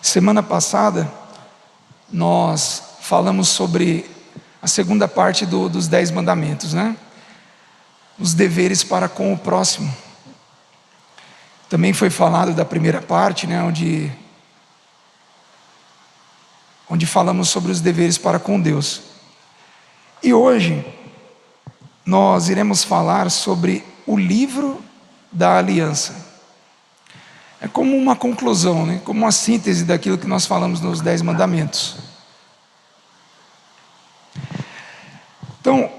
Semana passada, nós falamos sobre a segunda parte dos 10 mandamentos, né? Os deveres para com o próximo. Também foi falado da primeira parte, né? Onde falamos sobre os deveres para com Deus. E hoje, nós iremos falar sobre o livro da aliança. É como uma conclusão, né? Como uma síntese daquilo que nós falamos nos 10 mandamentos. Então,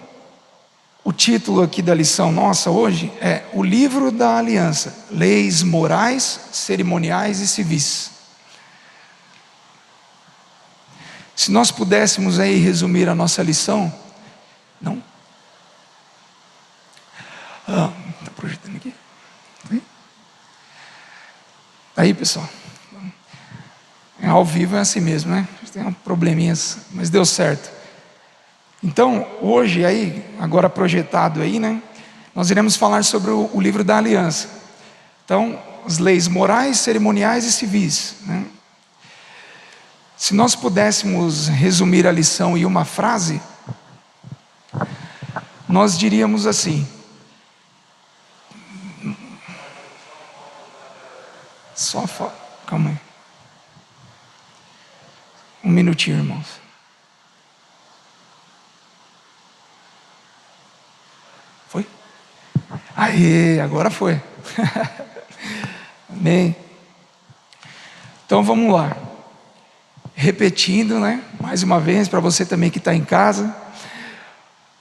o título aqui da lição nossa hoje é o livro da aliança, leis morais, cerimoniais e civis. Se nós pudéssemos aí resumir a nossa lição, não? Está projetando aqui? Aí, pessoal, ao vivo é assim mesmo, né? Tem probleminhas, mas deu certo. Então, hoje aí, agora projetado aí, né? Nós iremos falar sobre o livro da aliança. Então, as leis morais, cerimoniais e civis, né? Se nós pudéssemos resumir a lição em uma frase, nós diríamos assim: calma aí. Um minutinho, irmãos. Foi? Aê, agora foi. Amém. Então vamos lá. Repetindo, né? Mais uma vez, para você também que está em casa.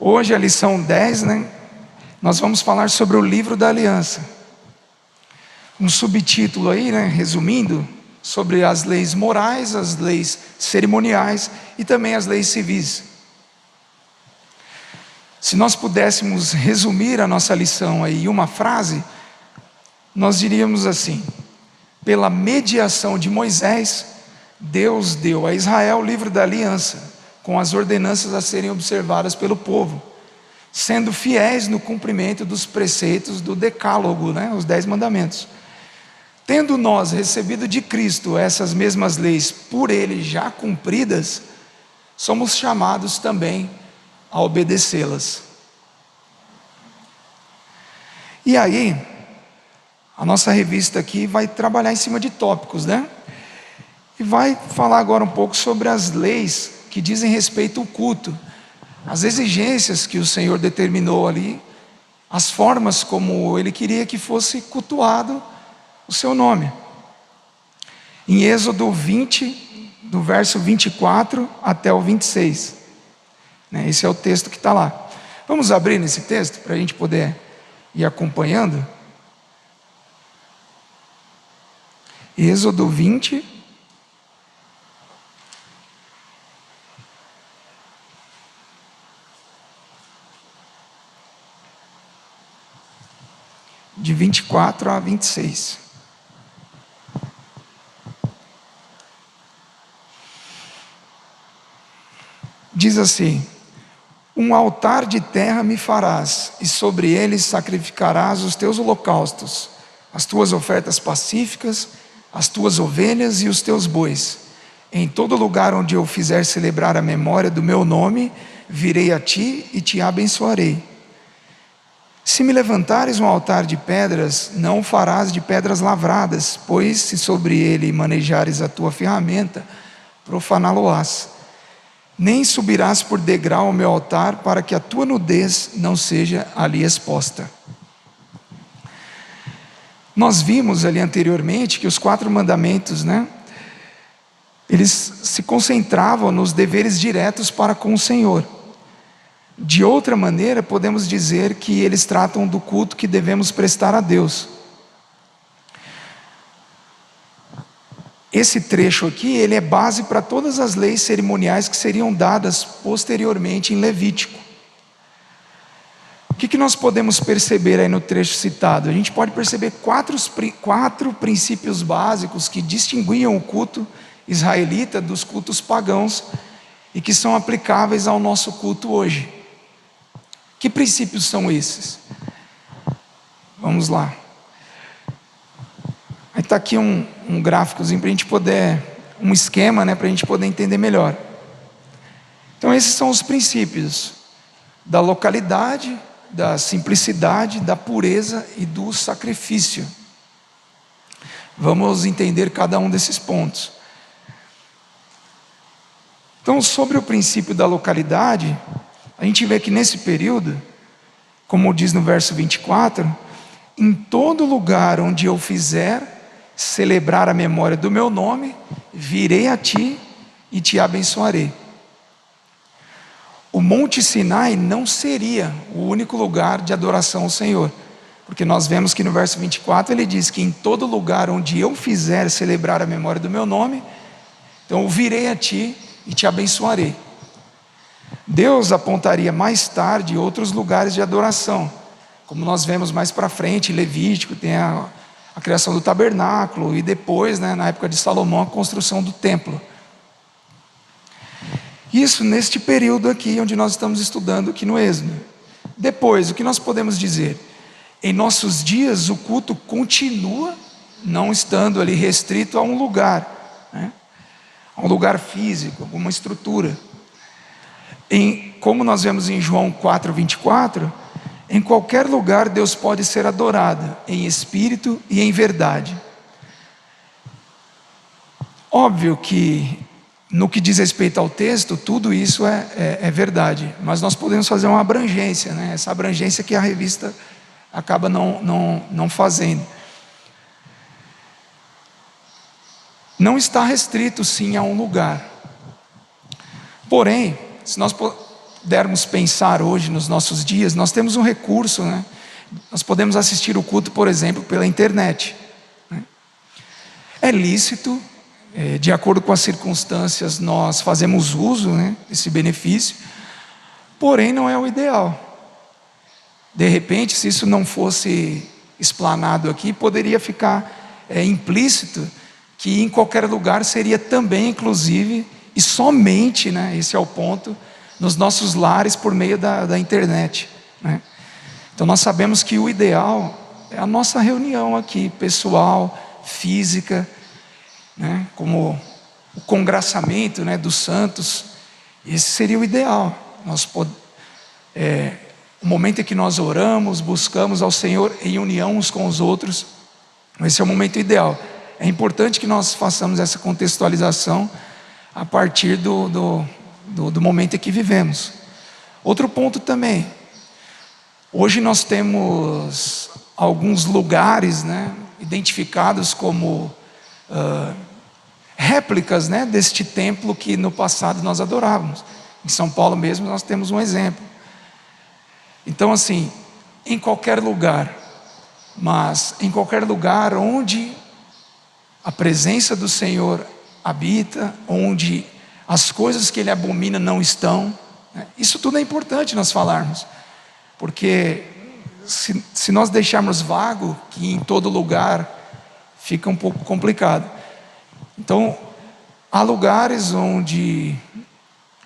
Hoje a lição 10, né? Nós vamos falar sobre o livro da aliança. Um subtítulo aí, né, resumindo, sobre as leis morais, as leis cerimoniais e também as leis civis. Se nós pudéssemos resumir a nossa lição aí em uma frase, nós diríamos assim: pela mediação de Moisés, Deus deu a Israel o livro da aliança, com as ordenanças a serem observadas pelo povo, sendo fiéis no cumprimento dos preceitos do decálogo, né, os 10 mandamentos. Tendo nós recebido de Cristo essas mesmas leis por Ele já cumpridas, somos chamados também a obedecê-las. E aí, a nossa revista aqui vai trabalhar em cima de tópicos, né? E vai falar agora um pouco sobre as leis que dizem respeito ao culto, as exigências que o Senhor determinou ali, as formas como Ele queria que fosse cultuado o seu nome. Em Êxodo 20, do verso 24 até o 26. Esse é o texto que está lá. Vamos abrir nesse texto para a gente poder ir acompanhando. Êxodo 20. De 24 a 26. Diz assim: um altar de terra me farás, e sobre ele sacrificarás os teus holocaustos, as tuas ofertas pacíficas, as tuas ovelhas e os teus bois. Em todo lugar onde eu fizer celebrar a memória do meu nome, virei a ti e te abençoarei. Se me levantares um altar de pedras, não o farás de pedras lavradas, pois se sobre ele manejares a tua ferramenta, profaná-lo-ás. Nem subirás por degrau ao meu altar, para que a tua nudez não seja ali exposta. Nós vimos ali anteriormente que os 4 mandamentos, né, eles se concentravam nos deveres diretos para com o Senhor. De outra maneira, podemos dizer que eles tratam do culto que devemos prestar a Deus. Esse trecho aqui, ele é base para todas as leis cerimoniais que seriam dadas posteriormente em Levítico. O que nós podemos perceber aí no trecho citado? A gente pode perceber quatro princípios básicos que distinguiam o culto israelita dos cultos pagãos e que são aplicáveis ao nosso culto hoje. Que princípios são esses? Vamos lá. Aí está aqui um gráficozinho para a gente poder um esquema, né, para a gente poder entender melhor. Então esses são os princípios da localidade, da simplicidade, da pureza e do sacrifício. Vamos entender cada um desses pontos. Então, sobre o princípio da localidade, a gente vê que nesse período, como diz no verso 24, em todo lugar onde eu fizer celebrar a memória do meu nome, virei a ti e te abençoarei. O Monte Sinai não seria o único lugar de adoração ao Senhor, porque nós vemos que no verso 24 ele diz que em todo lugar onde eu fizer celebrar a memória do meu nome, então eu virei a ti e te abençoarei. Deus apontaria mais tarde outros lugares de adoração, como nós vemos mais para frente, em Levítico, tem a criação do tabernáculo, e depois, né, na época de Salomão, a construção do templo. Isso neste período aqui, onde nós estamos estudando aqui no Êxodo. Depois, o que nós podemos dizer? Em nossos dias, o culto continua não estando ali restrito a um lugar, né? A um lugar físico, alguma estrutura. Como nós vemos em João 4:24, em qualquer lugar Deus pode ser adorado, em espírito e em verdade. Óbvio que, no que diz respeito ao texto, tudo isso é verdade, mas nós podemos fazer uma abrangência, né? Essa abrangência que a revista acaba não fazendo. Não está restrito sim a um lugar. Porém, se nós pudermos pensar hoje nos nossos dias, nós temos um recurso, né? Nós podemos assistir o culto, por exemplo, pela internet, né? É lícito, de acordo com as circunstâncias, nós fazemos uso, né, desse benefício, porém não é o ideal. De repente, se isso não fosse explanado aqui, poderia ficar implícito que em qualquer lugar seria também, inclusive, e somente, né, esse é o ponto, nos nossos lares por meio da internet, né? Então nós sabemos que o ideal é a nossa reunião aqui, pessoal, física, né, como o congraçamento, né, dos santos. Esse seria o ideal. O momento em que nós oramos, buscamos ao Senhor em união uns com os outros, esse é o momento ideal. É importante que nós façamos essa contextualização a partir do momento em que vivemos. Outro ponto também, hoje nós temos alguns lugares, né, identificados como réplicas, né, deste templo que no passado nós adorávamos. Em São Paulo mesmo nós temos um exemplo. Então assim, em qualquer lugar, mas em qualquer lugar onde a presença do Senhor habita, onde as coisas que Ele abomina não estão, né? Isso tudo é importante nós falarmos, porque se nós deixarmos vago que em todo lugar, fica um pouco complicado. Então, há lugares onde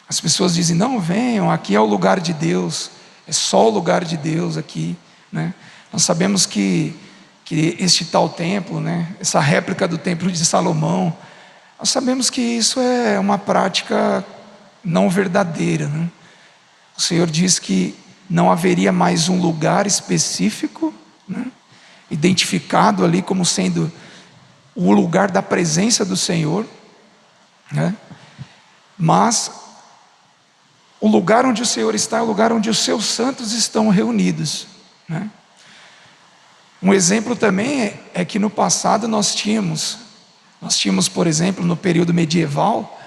as pessoas dizem, não, venham, aqui é o lugar de Deus, é só o lugar de Deus aqui, né? Nós sabemos que este tal templo, né, essa réplica do templo de Salomão, nós sabemos que isso é uma prática não verdadeira, né? O Senhor diz que não haveria mais um lugar específico, né, identificado ali como sendo o lugar da presença do Senhor, né? Mas o lugar onde o Senhor está é o lugar onde os seus santos estão reunidos, né? Um exemplo também é que no passado nós tínhamos, por exemplo, no período medieval,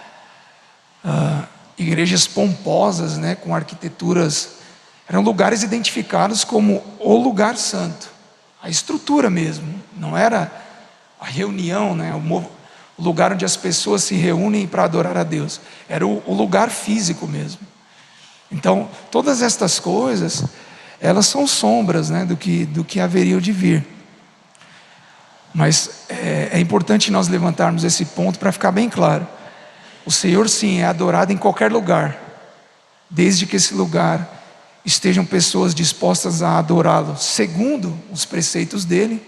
igrejas pomposas, né, com arquiteturas, eram lugares identificados como o lugar santo, a estrutura mesmo, não era a reunião, né, o lugar onde as pessoas se reúnem para adorar a Deus, era o lugar físico mesmo. Então, todas estas coisas, elas são sombras, né, do que haveria de vir. Mas é importante nós levantarmos esse ponto para ficar bem claro. O Senhor sim é adorado em qualquer lugar, desde que esse lugar estejam pessoas dispostas a adorá-lo segundo os preceitos dele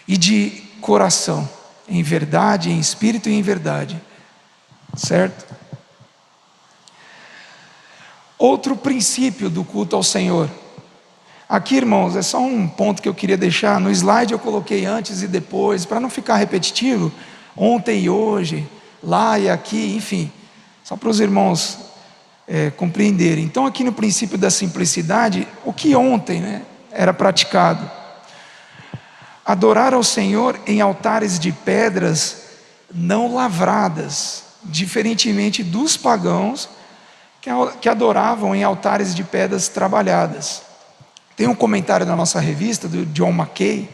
e de coração, em verdade, em espírito e em verdade. Certo? Outro princípio do culto ao Senhor. Aqui, irmãos, é só um ponto que eu queria deixar. No slide eu coloquei antes e depois, para não ficar repetitivo, ontem e hoje, lá e aqui, enfim, só para os irmãos compreenderem. Então, aqui no princípio da simplicidade, o que ontem, né, era praticado? Adorar ao Senhor em altares de pedras não lavradas, diferentemente dos pagãos que adoravam em altares de pedras trabalhadas. Tem um comentário na nossa revista, do John Mackay,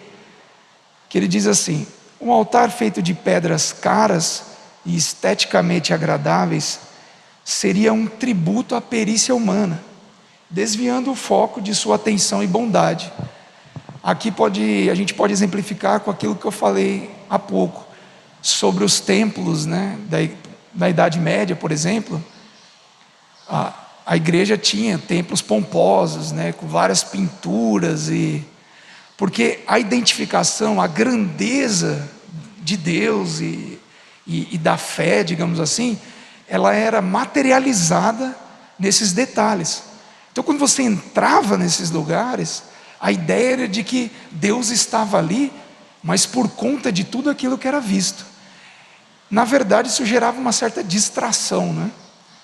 que ele diz assim: um altar feito de pedras caras e esteticamente agradáveis seria um tributo à perícia humana, desviando o foco de sua atenção e bondade. Aqui a gente pode exemplificar com aquilo que eu falei há pouco, sobre os templos, né, da Idade Média, por exemplo. A igreja tinha templos pomposos, né, com várias pinturas, porque a identificação, a grandeza de Deus e da fé, digamos assim, ela era materializada nesses detalhes. Então, quando você entrava nesses lugares, a ideia era de que Deus estava ali, mas por conta de tudo aquilo que era visto. Na verdade, isso gerava uma certa distração, né?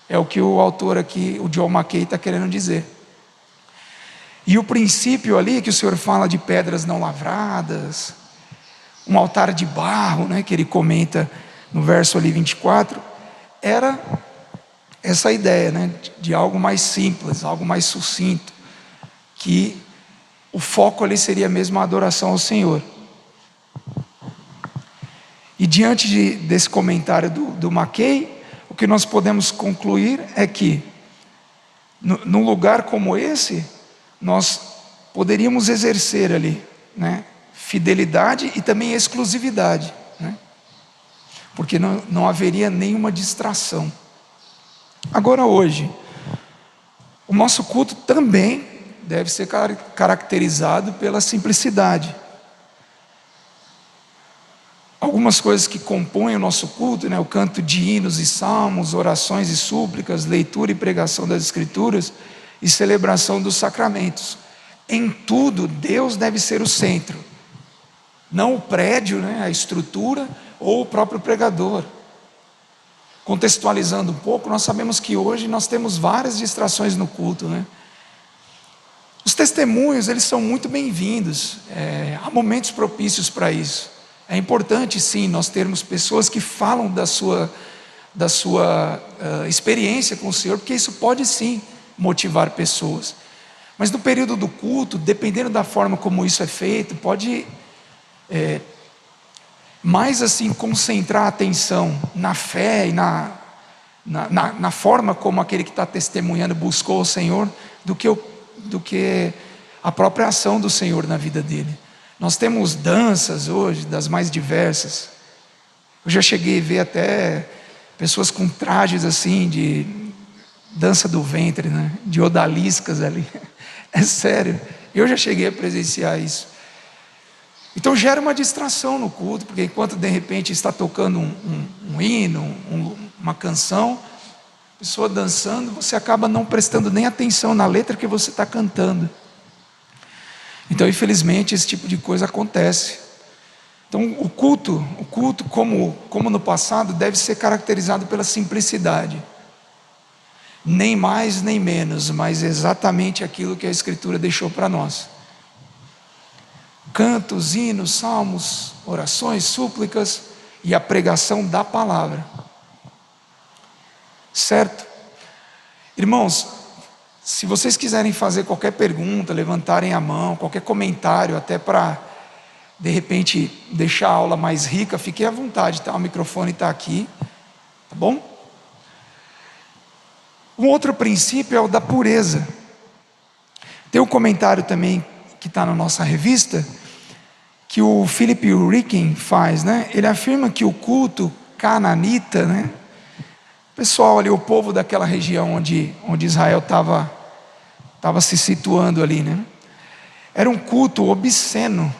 É o que o autor aqui, o John Mackay, está querendo dizer. E o princípio ali, que o Senhor fala de pedras não lavradas, um altar de barro, né, que ele comenta no verso ali 24, era essa ideia, né, de algo mais simples, algo mais sucinto, que o foco ali seria mesmo a adoração ao Senhor. E diante desse comentário do Mackay, o que nós podemos concluir é que, num lugar como esse, nós poderíamos exercer ali, né, fidelidade e também exclusividade, né, porque não haveria nenhuma distração. Agora, hoje, o nosso culto também deve ser caracterizado pela simplicidade. Algumas coisas que compõem o nosso culto, né, o canto de hinos e salmos, orações e súplicas, leitura e pregação das Escrituras e celebração dos sacramentos. Em tudo, Deus deve ser o centro, não o prédio, né, a estrutura ou o próprio pregador. Contextualizando um pouco, nós sabemos que hoje nós temos várias distrações no culto, né? Os testemunhos, eles são muito bem-vindos, há momentos propícios para isso. É importante, sim, nós termos pessoas que falam da sua experiência com o Senhor, porque isso pode, sim, motivar pessoas. Mas no período do culto, dependendo da forma como isso é feito, pode mais assim concentrar a atenção na fé e na forma como aquele que está testemunhando buscou o Senhor, do que a própria ação do Senhor na vida dele. Nós temos danças hoje, das mais diversas. Eu já cheguei a ver até pessoas com trajes assim, de dança do ventre, né? De odaliscas ali. É sério, eu já cheguei a presenciar isso. Então gera uma distração no culto, porque enquanto de repente está tocando um hino, uma canção, a pessoa dançando, você acaba não prestando nem atenção na letra que você está cantando. Então, infelizmente, esse tipo de coisa acontece. Então, o culto como no passado, deve ser caracterizado pela simplicidade. Nem mais, nem menos, mas exatamente aquilo que a Escritura deixou para nós. Cantos, hinos, salmos, orações, súplicas e a pregação da palavra. Certo? Irmãos, se vocês quiserem fazer qualquer pergunta, levantarem a mão, qualquer comentário, até para, de repente, deixar a aula mais rica, fiquem à vontade, tá? O microfone está aqui, tá bom? Um outro princípio é o da pureza. Tem um comentário também que está na nossa revista, que o Philip Ryken faz, né? Ele afirma que o culto cananita, né? O pessoal ali, o povo daquela região onde Israel estava se situando ali, né? Era um culto obsceno,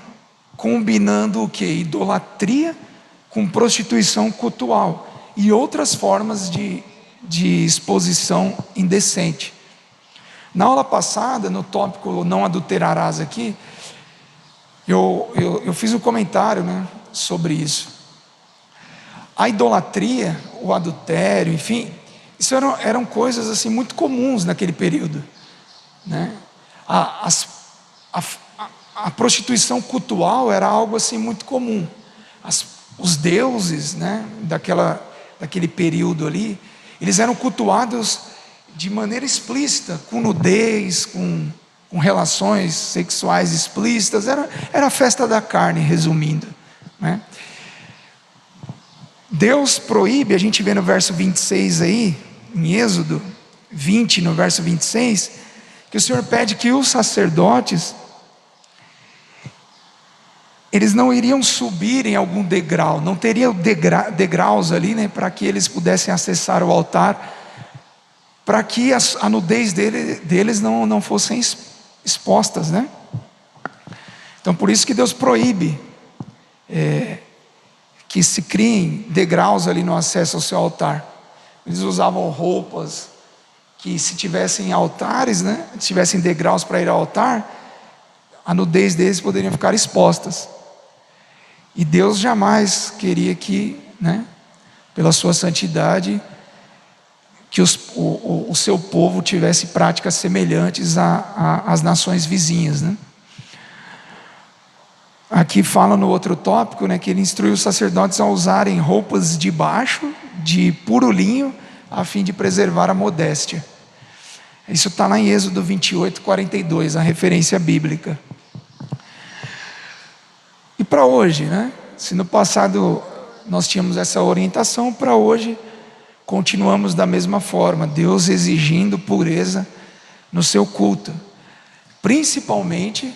combinando o que? Idolatria com prostituição cultual e outras formas de exposição indecente. Na aula passada, no tópico não adulterarás aqui, eu fiz um comentário, né, sobre isso. A idolatria, o adultério, enfim, isso eram coisas assim muito comuns naquele período, né? A prostituição cultual era algo assim muito comum. Os deuses, né, daquele período ali, eles eram cultuados de maneira explícita, com nudez, com relações sexuais explícitas. Era a festa da carne, resumindo, né? Deus proíbe, a gente vê no verso 26 aí, em Êxodo 20, no verso 26, que o Senhor pede que os sacerdotes, eles não iriam subir em algum degrau, não teriam degraus ali, né, para que eles pudessem acessar o altar, para que a nudez deles não fossem expostas, né? Então por isso que Deus proíbe que se criem degraus ali no acesso ao seu altar. Eles usavam roupas que, se tivessem altares, né, se tivessem degraus para ir ao altar, a nudez deles poderia ficar expostas. E Deus jamais queria que, né, pela sua santidade, que o seu povo tivesse práticas semelhantes às nações vizinhas, né? Aqui fala no outro tópico, né, que ele instruiu os sacerdotes a usarem roupas de baixo, de puro linho, a fim de preservar a modéstia. Isso está lá em Êxodo 28, 42, a referência bíblica. E para hoje, né? Se no passado nós tínhamos essa orientação, para hoje continuamos da mesma forma, Deus exigindo pureza no seu culto, principalmente,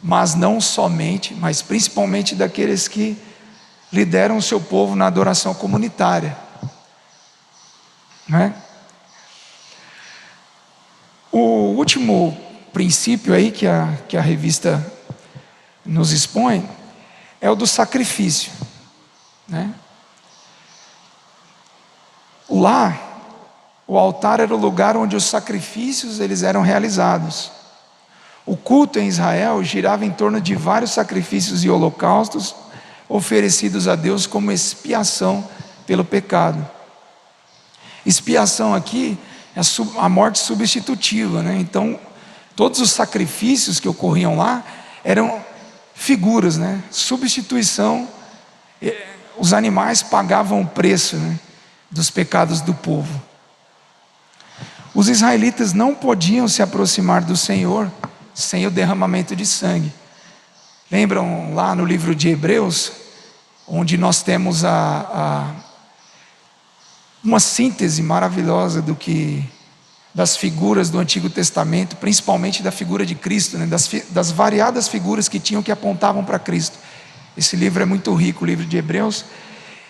mas não somente, mas principalmente daqueles que lideram o seu povo na adoração comunitária, né? O último princípio aí que a revista nos expõe é o do sacrifício, né? Lá, o altar era o lugar onde os sacrifícios eles eram realizados. O culto em Israel girava em torno de vários sacrifícios e holocaustos oferecidos a Deus como expiação pelo pecado. Expiação aqui é a morte substitutiva, né? Então, todos os sacrifícios que ocorriam lá eram figuras, né? Substituição. Os animais pagavam o preço, né, dos pecados do povo. Os israelitas não podiam se aproximar do Senhor sem o derramamento de sangue. Lembram lá no livro de Hebreus, onde nós temos uma síntese maravilhosa das figuras do Antigo Testamento, principalmente da figura de Cristo, né? das variadas figuras que apontavam para Cristo. Esse livro é muito rico, o livro de Hebreus,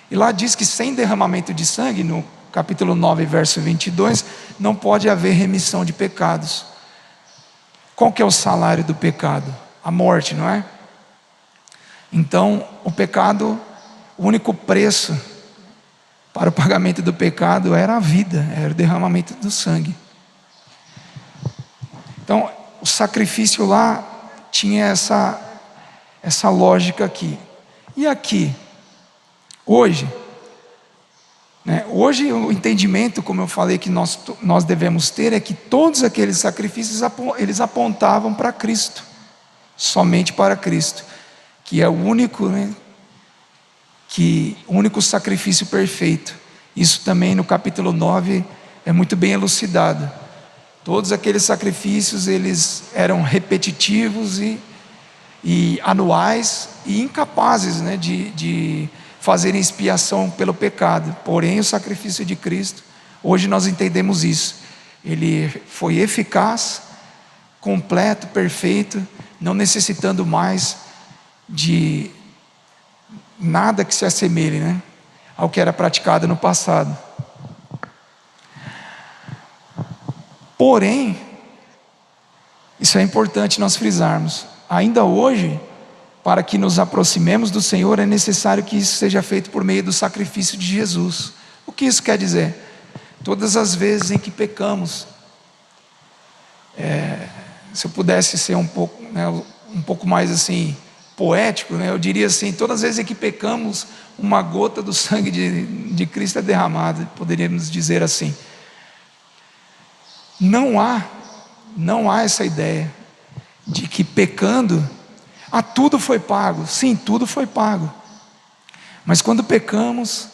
e lá diz que sem derramamento de sangue, no capítulo 9, verso 22, não pode haver remissão de pecados. Qual que é o salário do pecado? A morte, não é? Então, o pecado, o único preço para o pagamento do pecado era a vida, era o derramamento do sangue. Então, o sacrifício lá tinha essa lógica aqui. E aqui, hoje, né? Hoje o entendimento, como eu falei, que nós devemos ter é que todos aqueles sacrifícios eles apontavam para Cristo, somente para Cristo, que é o único, né, o único sacrifício perfeito. Isso também no capítulo 9 é muito bem elucidado. Todos aqueles sacrifícios eles eram repetitivos e anuais e incapazes, né, de fazerem expiação pelo pecado. Porém, o sacrifício de Cristo, hoje nós entendemos isso. Ele foi eficaz, completo, perfeito, não necessitando mais de nada que se assemelhe, né, ao que era praticado no passado. Porém, isso é importante nós frisarmos, ainda hoje para que nos aproximemos do Senhor, é necessário que isso seja feito por meio do sacrifício de Jesus. O que isso quer dizer? Todas as vezes em que pecamos, se eu pudesse ser um pouco mais assim, poético, eu diria assim: todas as vezes em que pecamos, uma gota do sangue de Cristo é derramada, poderíamos dizer assim. Não há essa ideia de que pecando, tudo foi pago. Sim, tudo foi pago, mas quando pecamos,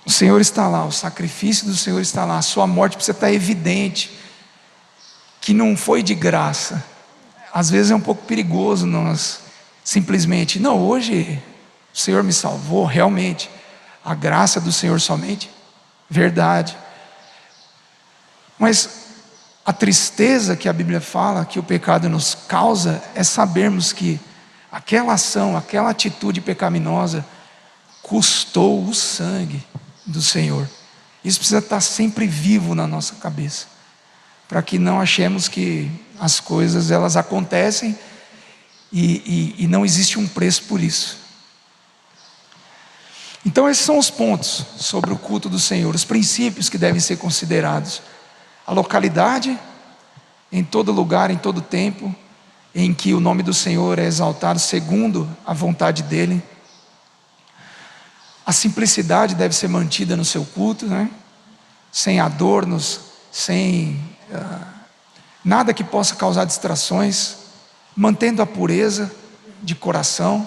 o Senhor está lá, o sacrifício do Senhor está lá, a sua morte precisa estar evidente, que não foi de graça. Às vezes é um pouco perigoso nós simplesmente, não, hoje o Senhor me salvou, realmente, a graça do Senhor somente, verdade, mas a tristeza que a Bíblia fala que o pecado nos causa é sabermos que aquela ação, aquela atitude pecaminosa custou o sangue do Senhor. Isso precisa estar sempre vivo na nossa cabeça, para que não achemos que as coisas elas acontecem e não existe um preço por isso. Então esses são os pontos sobre o culto do Senhor, os princípios que devem ser considerados: a localidade, em todo lugar, em todo tempo, em que o nome do Senhor é exaltado segundo a vontade dEle. A simplicidade deve ser mantida no seu culto, sem adornos, sem nada que possa causar distrações, mantendo a pureza de coração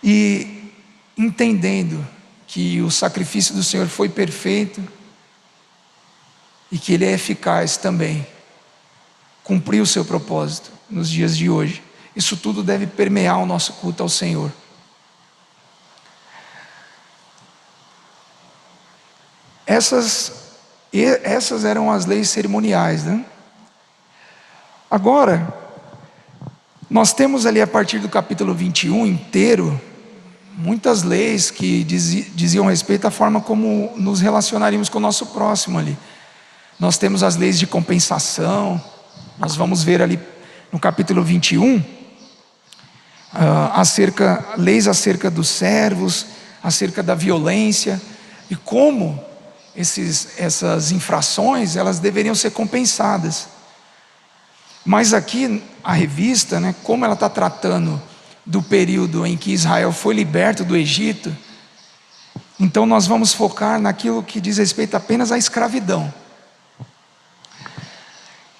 e entendendo que o sacrifício do Senhor foi perfeito e que Ele é eficaz também, cumpriu o seu propósito nos dias de hoje. Isso tudo deve permear o nosso culto ao Senhor. Essas eram as leis cerimoniais, Agora, nós temos ali a partir do capítulo 21 inteiro, muitas leis que diziam respeito à forma como nos relacionaríamos com o nosso próximo ali. Nós temos as leis de compensação, nós vamos ver ali no capítulo 21, leis acerca dos servos, acerca da violência, e como essas infrações, elas deveriam ser compensadas. Mas aqui, a revista, como ela está tratando do período em que Israel foi liberto do Egito, então nós vamos focar naquilo que diz respeito apenas à escravidão,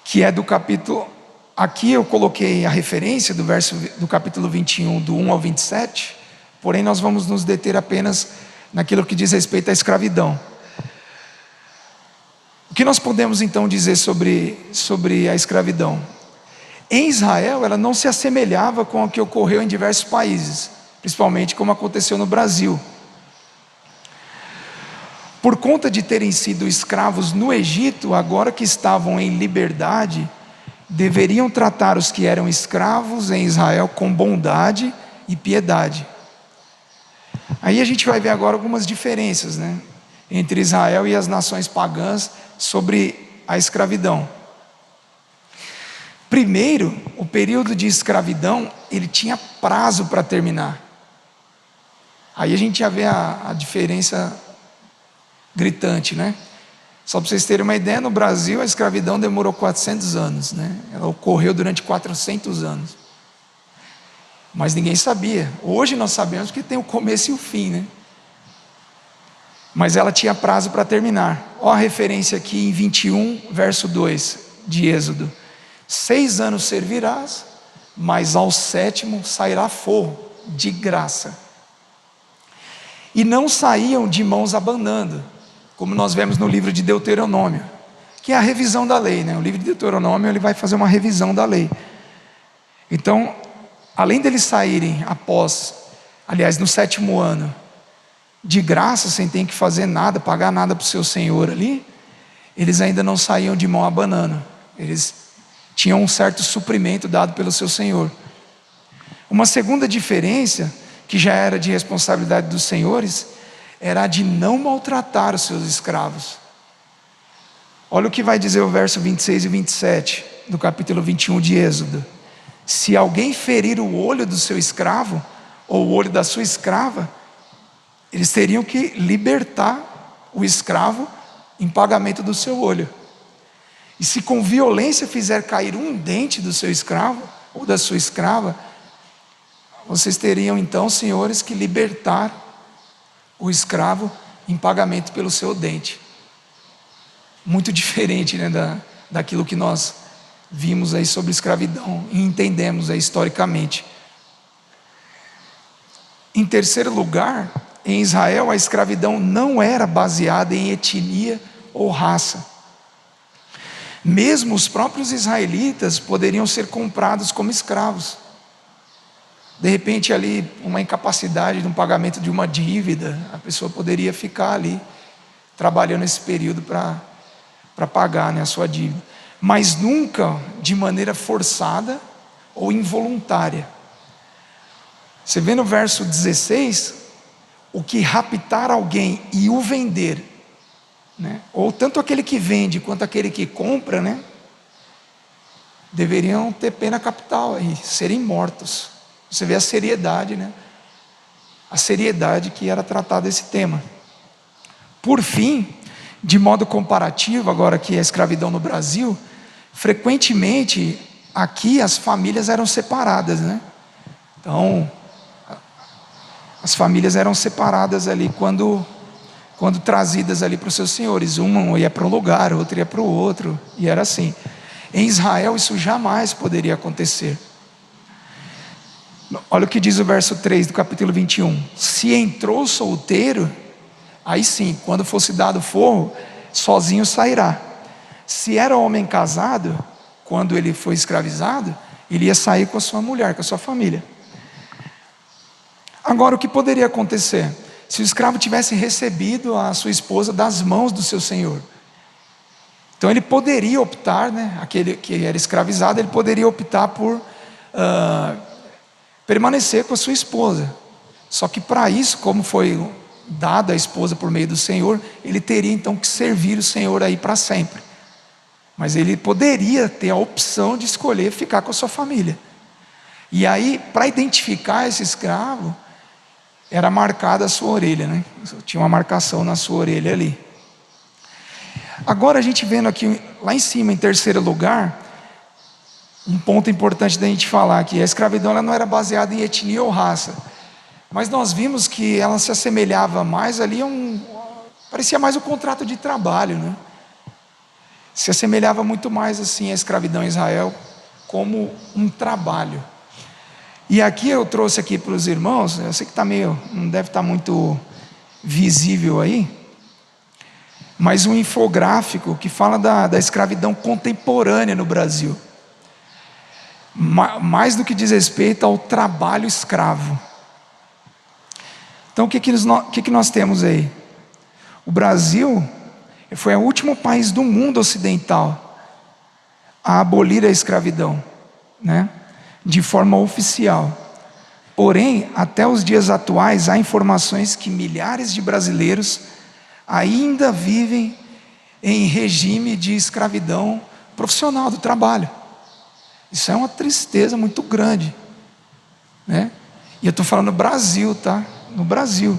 que é do capítulo, aqui eu coloquei a referência do capítulo 21, do 1 ao 27, porém nós vamos nos deter apenas naquilo que diz respeito à escravidão. O que nós podemos então dizer sobre a escravidão? Em Israel, ela não se assemelhava com o que ocorreu em diversos países, principalmente como aconteceu no Brasil. Por conta de terem sido escravos no Egito, agora que estavam em liberdade, deveriam tratar os que eram escravos em Israel com bondade e piedade. Aí a gente vai ver agora algumas diferenças, entre Israel e as nações pagãs sobre a escravidão. Primeiro, o período de escravidão, ele tinha prazo para terminar. Aí a gente já vê a diferença gritante, Só para vocês terem uma ideia, no Brasil a escravidão demorou 400 anos, Ela ocorreu durante 400 anos. Mas ninguém sabia. Hoje nós sabemos que tem o começo e o fim, Mas ela tinha prazo para terminar. Olha a referência aqui em 21, verso 2 de Êxodo: 6 anos servirás, mas ao 7º sairá forro, de graça. E não saíam de mãos abanando, como nós vemos no livro de Deuteronômio, que é a revisão da lei, O livro de Deuteronômio, ele vai fazer uma revisão da lei. Então, além deles saírem no 7º ano, de graça, sem ter que fazer nada, pagar nada para o seu senhor ali, eles ainda não saíam de mão abanando. Eles tinham um certo suprimento dado pelo seu senhor. Uma segunda diferença, que já era de responsabilidade dos senhores, era a de não maltratar os seus escravos. Olha o que vai dizer o verso 26 e 27 do capítulo 21 de Êxodo: Se alguém ferir o olho do seu escravo, ou o olho da sua escrava, eles teriam que libertar o escravo em pagamento do seu olho. E se com violência fizer cair um dente do seu escravo, ou da sua escrava, vocês teriam então, senhores, que libertar o escravo em pagamento pelo seu dente. Muito diferente, né, daquilo que nós vimos aí sobre escravidão e entendemos aí historicamente. Em terceiro lugar, em Israel a escravidão não era baseada em etnia ou raça. Mesmo os próprios israelitas poderiam ser comprados como escravos. De repente ali, uma incapacidade de um pagamento de uma dívida, a pessoa poderia ficar ali, trabalhando esse período para pagar, né, a sua dívida. Mas nunca de maneira forçada ou involuntária. Você vê no verso 16, o que raptar alguém e o vender, né, ou tanto aquele que vende quanto aquele que compra, né, deveriam ter pena capital e serem mortos. Você vê a seriedade, né, a seriedade que era tratado esse tema. Por fim, de modo comparativo, agora que a escravidão no Brasil, frequentemente aqui as famílias eram separadas, né? Então, as famílias eram separadas ali quando trazidas ali para os seus senhores. Uma ia para um lugar, outra ia para o outro, e era assim. Em Israel isso jamais poderia acontecer. Olha o que diz o verso 3 do capítulo 21. Se entrou solteiro, aí sim, quando fosse dado forro, sozinho sairá. Se era homem casado, quando ele foi escravizado, ele ia sair com a sua mulher, com a sua família. Agora, o que poderia acontecer? Se o escravo tivesse recebido a sua esposa das mãos do seu senhor, então ele poderia optar, né, aquele que era escravizado, ele poderia optar por permanecer com a sua esposa. Só que para isso, como foi dada a esposa por meio do Senhor, ele teria então que servir o Senhor aí para sempre. Mas ele poderia ter a opção de escolher ficar com a sua família. E aí, para identificar esse escravo, era marcada a sua orelha, né? Tinha uma marcação na sua orelha ali. Agora a gente vendo aqui, lá em cima, em terceiro lugar, um ponto importante da gente falar aqui, a escravidão ela não era baseada em etnia ou raça, mas nós vimos que ela se assemelhava mais ali parecia mais um contrato de trabalho, né? Se assemelhava muito mais assim a escravidão em Israel como um trabalho. E aqui eu trouxe aqui para os irmãos, eu sei que não deve estar muito visível aí, mas um infográfico que fala da escravidão contemporânea no Brasil, mais do que diz respeito ao trabalho escravo. Então o que nós temos aí? O Brasil foi o último país do mundo ocidental a abolir a escravidão, né, de forma oficial. Porém, até os dias atuais, há informações que milhares de brasileiros ainda vivem em regime de escravidão profissional do trabalho. Isso é uma tristeza muito grande, né? E eu estou falando no Brasil, tá? No Brasil.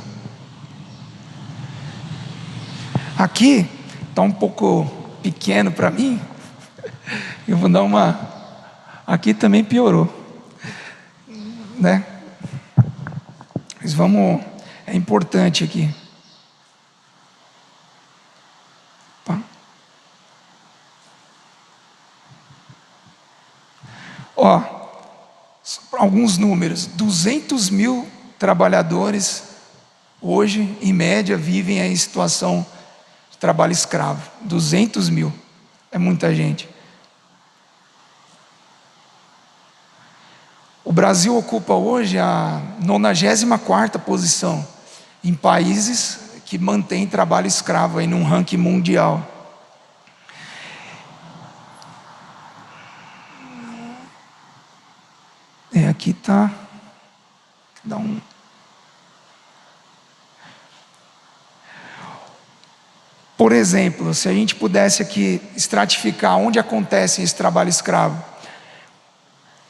Aqui está um pouco pequeno para mim. Eu vou dar uma. Aqui também piorou, né? Mas vamos. É importante aqui. Tá? Ó, alguns números. 200 mil trabalhadores hoje, em média, vivem em situação de trabalho escravo. 200 mil. É muita gente. O Brasil ocupa hoje a 94ª posição em países que mantêm trabalho escravo aí num ranking mundial. Aqui está. Dá um. Por exemplo, se a gente pudesse aqui estratificar onde acontece esse trabalho escravo,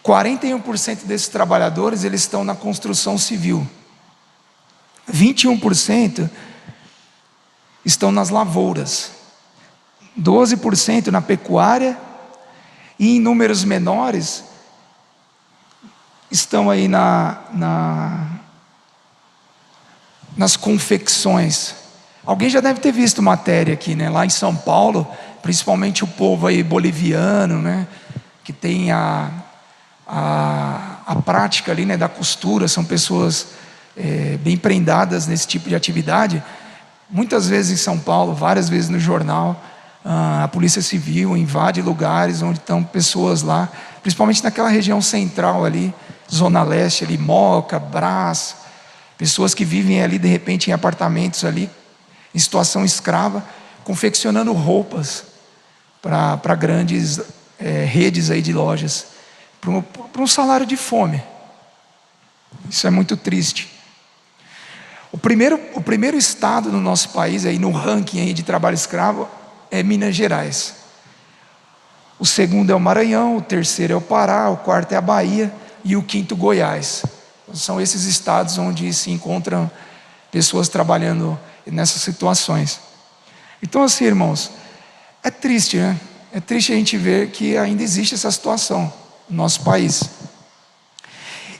41% desses trabalhadores, eles estão na construção civil. 21% estão nas lavouras. 12% na pecuária. E em números menores, estão aí nas confecções. Alguém já deve ter visto matéria aqui, né? Lá em São Paulo, principalmente o povo aí boliviano, né? Que tem a prática ali, né, da costura, são pessoas bem prendadas nesse tipo de atividade. Muitas vezes em São Paulo, várias vezes no jornal, a Polícia Civil invade lugares onde estão pessoas lá, principalmente naquela região central ali, Zona Leste ali, Moca, Brás, pessoas que vivem ali de repente em apartamentos ali, em situação escrava, confeccionando roupas para grandes redes aí de lojas, para um salário de fome. Isso é muito triste. O primeiro estado no nosso país aí no ranking aí de trabalho escravo é Minas Gerais. O segundo é o Maranhão, o terceiro é o Pará, o quarto é a Bahia e o quinto Goiás. São esses estados onde se encontram pessoas trabalhando nessas situações. Então assim, irmãos, é triste, né? É triste a gente ver que ainda existe essa situação no nosso país.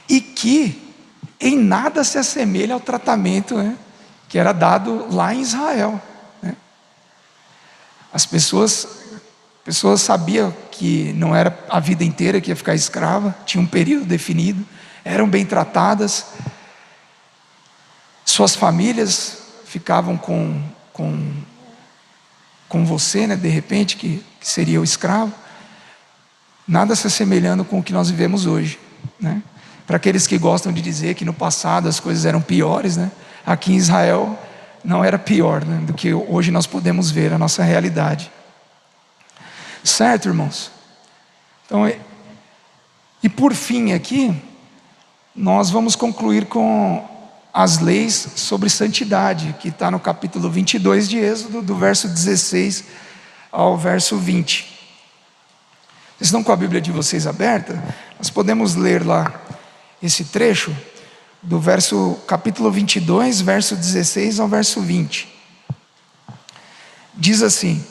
E que em nada se assemelha ao tratamento, né, que era dado lá em Israel, né? As pessoas sabiam que não era a vida inteira que ia ficar escrava, tinha um período definido, eram bem tratadas, suas famílias ficavam com você, né, de repente, que seria o escravo, nada se assemelhando com o que nós vivemos hoje, né? Para aqueles que gostam de dizer que no passado as coisas eram piores, né? Aqui em Israel não era pior, né, do que hoje nós podemos ver a nossa realidade. Certo, irmãos? Então, e por fim aqui, nós vamos concluir com as leis sobre santidade, que está no capítulo 22 de Êxodo, do verso 16 ao verso 20. Vocês estão com a Bíblia de vocês aberta? Nós podemos ler lá esse trecho do capítulo 22, verso 16 ao verso 20. Diz assim: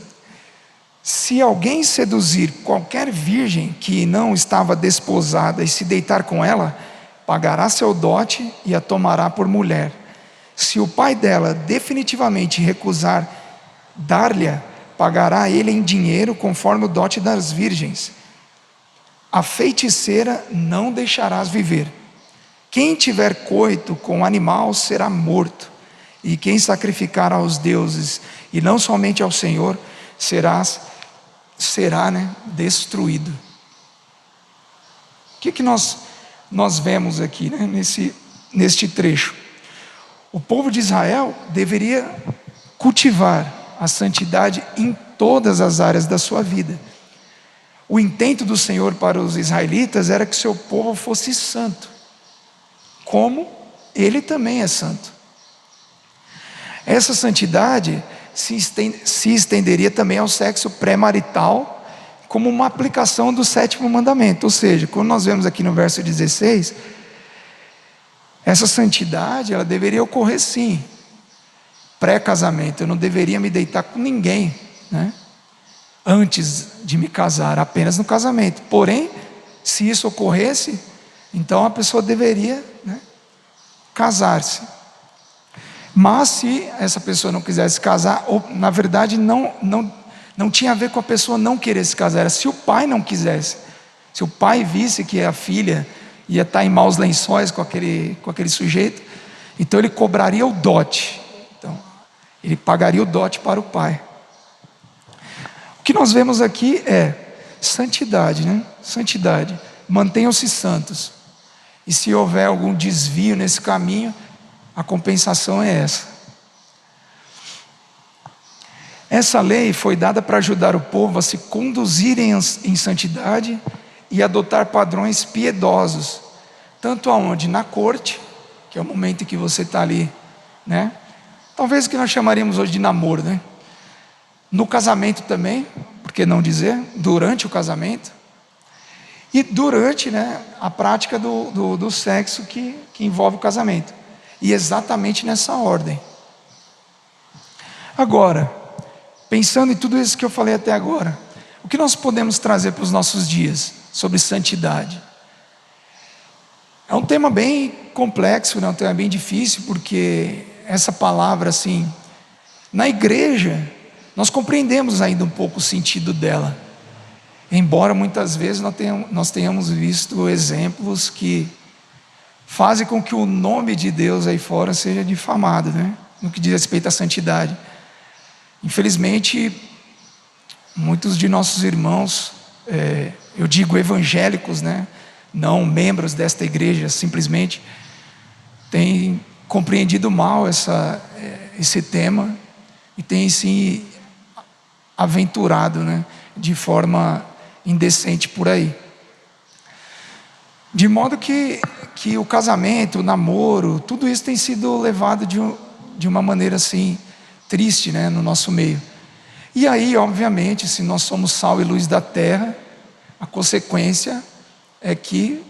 se alguém seduzir qualquer virgem que não estava desposada e se deitar com ela, pagará seu dote e a tomará por mulher. Se o pai dela definitivamente recusar dar-lhe, pagará ele em dinheiro conforme o dote das virgens. A feiticeira não deixarás viver. Quem tiver coito com o animal será morto, e quem sacrificar aos deuses e não somente ao Senhor será destruído. O que nós vemos aqui, né, neste trecho? O povo de Israel deveria cultivar a santidade em todas as áreas da sua vida. O intento do Senhor para os israelitas era que seu povo fosse santo, como Ele também é santo. Essa santidade se estenderia também ao sexo pré-marital, como uma aplicação do 7º mandamento. Ou seja, quando nós vemos aqui no verso 16, essa santidade, ela deveria ocorrer sim, pré-casamento. Eu não deveria me deitar com ninguém, né, antes de me casar, apenas no casamento. Porém, se isso ocorresse, então a pessoa deveria, né, casar-se. Mas se essa pessoa não quisesse casar, ou na verdade não tinha a ver com a pessoa não querer se casar, era se o pai não quisesse. Se o pai visse que a filha ia estar em maus lençóis com aquele sujeito, então ele cobraria o dote. Então, ele pagaria o dote para o pai. O que nós vemos aqui é santidade, né? Santidade. Mantenham-se santos. E se houver algum desvio nesse caminho, a compensação é essa. Essa lei foi dada para ajudar o povo a se conduzirem em santidade e adotar padrões piedosos, tanto aonde? Na corte, que é o momento em que você está ali, né? Talvez o que nós chamaríamos hoje de namoro, né? No casamento também, por que não dizer? Durante o casamento. e durante, né, a prática do sexo que envolve o casamento. E exatamente nessa ordem. Agora, pensando em tudo isso que eu falei até agora, o que nós podemos trazer para os nossos dias sobre santidade? É um tema bem complexo, né? Um tema bem difícil, porque essa palavra, assim, na igreja, nós compreendemos ainda um pouco o sentido dela. Embora muitas vezes nós tenhamos visto exemplos que fazem com que o nome de Deus aí fora seja difamado, né? No que diz respeito à santidade. Infelizmente, muitos de nossos irmãos, eu digo evangélicos, né? Não membros desta igreja, simplesmente têm compreendido mal esse tema e têm se aventurado, né, de forma indecente por aí. De modo que o casamento, o namoro, tudo isso tem sido levado de uma maneira assim, triste, né, no nosso meio. E aí, obviamente, se nós somos sal e luz da terra, a consequência é que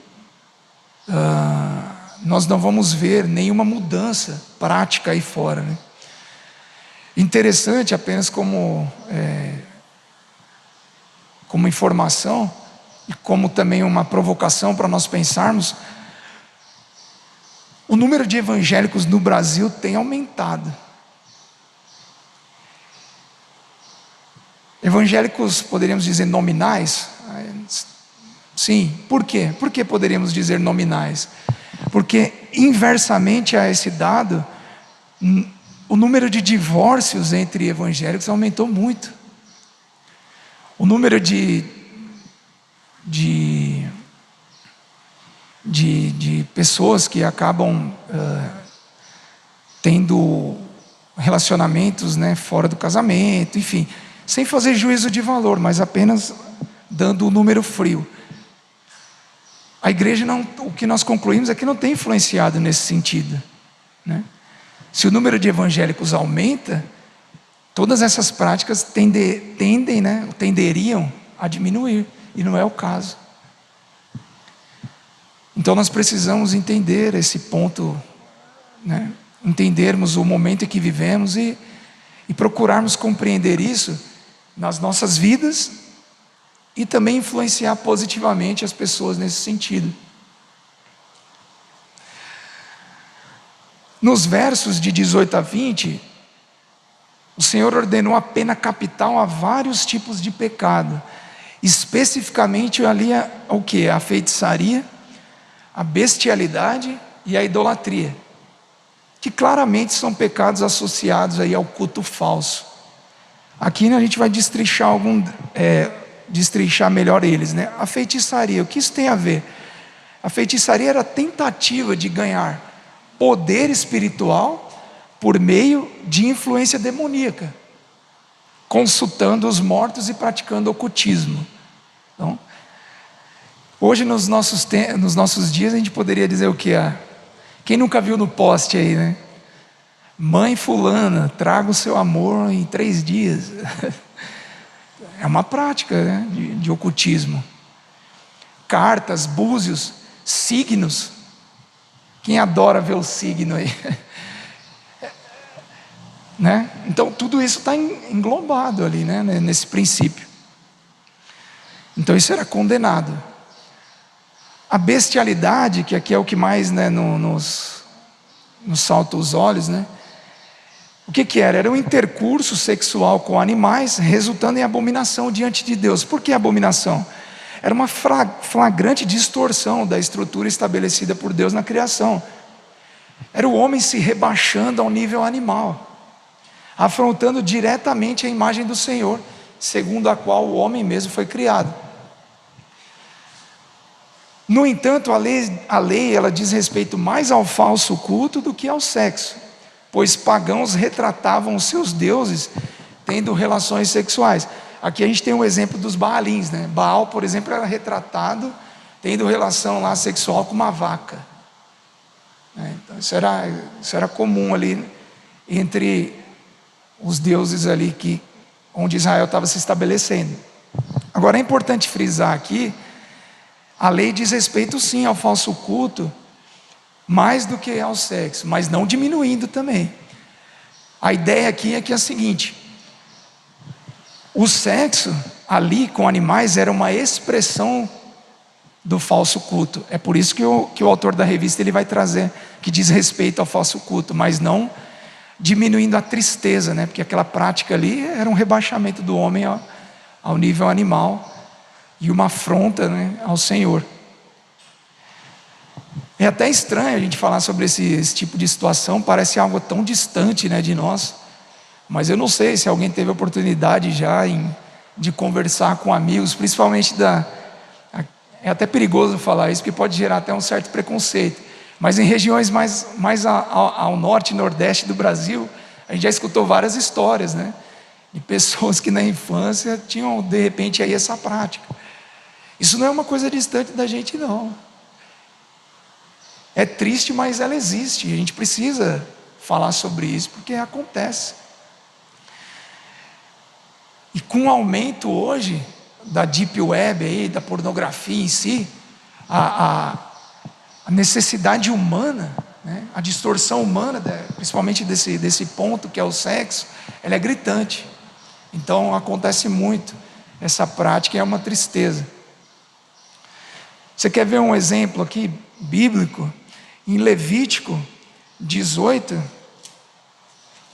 nós não vamos ver nenhuma mudança prática aí fora, né? Interessante, apenas como informação e como também uma provocação para nós pensarmos, o número de evangélicos no Brasil tem aumentado. Evangélicos, poderíamos dizer nominais? Sim. Por quê? Por que poderíamos dizer nominais? Porque inversamente a esse dado, o número de divórcios entre evangélicos aumentou muito. O número de pessoas que acabam tendo relacionamentos, né, fora do casamento, enfim, sem fazer juízo de valor, mas apenas dando o número frio. A igreja o que nós concluímos é que não tem influenciado nesse sentido, né? Se o número de evangélicos aumenta, todas essas práticas tenderiam a diminuir, e não é o caso. Então nós precisamos entender esse ponto, né? Entendermos o momento em que vivemos e procurarmos compreender isso nas nossas vidas e também influenciar positivamente as pessoas nesse sentido. Nos versos de 18 a 20, o Senhor ordenou a pena capital a vários tipos de pecado, especificamente ali o que? A feitiçaria, a bestialidade e a idolatria, que claramente são pecados associados aí ao culto falso. Aqui a gente vai destrinchar melhor eles, né? A feitiçaria, o que isso tem a ver? A feitiçaria era a tentativa de ganhar poder espiritual por meio de influência demoníaca, consultando os mortos e praticando ocultismo. Então, hoje nos nossos dias a gente poderia dizer o que? Quem nunca viu no poste aí, né? Mãe fulana, traga o seu amor em 3 dias. É uma prática, né, de ocultismo. Cartas, búzios, signos. Quem adora ver o signo aí? Né? Então tudo isso está englobado ali, né, nesse princípio. Então isso era condenado. A bestialidade, que aqui é o que mais, né, nos salta os olhos, né? O que era? Era um intercurso sexual com animais, resultando em abominação diante de Deus. Por que abominação? Era uma flagrante distorção da estrutura estabelecida por Deus na criação. Era o homem se rebaixando ao nível animal, afrontando diretamente a imagem do Senhor, segundo a qual o homem mesmo foi criado. No entanto, a lei ela diz respeito mais ao falso culto do que ao sexo, pois pagãos retratavam os seus deuses tendo relações sexuais. Aqui a gente tem um exemplo dos Baalins, né? Baal, por exemplo, era retratado tendo relação lá sexual com uma vaca. Então isso era comum ali entre os deuses ali onde Israel estava se estabelecendo. Agora é importante frisar aqui A lei diz respeito sim ao falso culto, mais do que ao sexo, mas não diminuindo também. A ideia aqui é que é a seguinte: o sexo ali com animais era uma expressão do falso culto. É por isso que o autor da revista ele vai trazer que diz respeito ao falso culto, mas não diminuindo a tristeza, né? Porque aquela prática ali era um rebaixamento do homem ao nível animal e uma afronta, né, ao Senhor. É até estranho a gente falar sobre esse tipo de situação, parece algo tão distante, né, de nós, mas eu não sei se alguém teve oportunidade já de conversar com amigos, principalmente é até perigoso falar isso, porque pode gerar até um certo preconceito, mas em regiões mais ao norte e nordeste do Brasil, a gente já escutou várias histórias, né, de pessoas que na infância tinham de repente aí essa prática. Isso não é uma coisa distante da gente, não. É triste, mas ela existe. A gente precisa falar sobre isso, porque acontece. E com o aumento hoje da deep web, aí, da pornografia em si, a necessidade humana, né, a distorção humana, principalmente desse ponto que é o sexo, ela é gritante. Então acontece muito essa prática, é uma tristeza. Você quer ver um exemplo aqui bíblico? Em Levítico 18,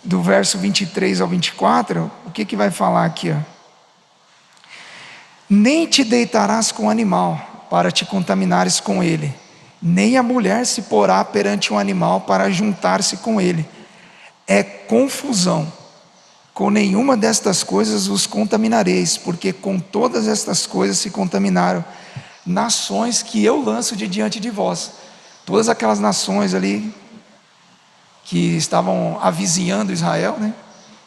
do verso 23 ao 24, o que vai falar aqui? Ó? Nem te deitarás com o animal, para te contaminares com ele, nem a mulher se porá perante um animal para juntar-se com ele. É confusão. Com nenhuma destas coisas os contaminareis, porque com todas estas coisas se contaminaram nações que eu lanço de diante de vós. Todas aquelas nações ali que estavam avizinhando Israel, né?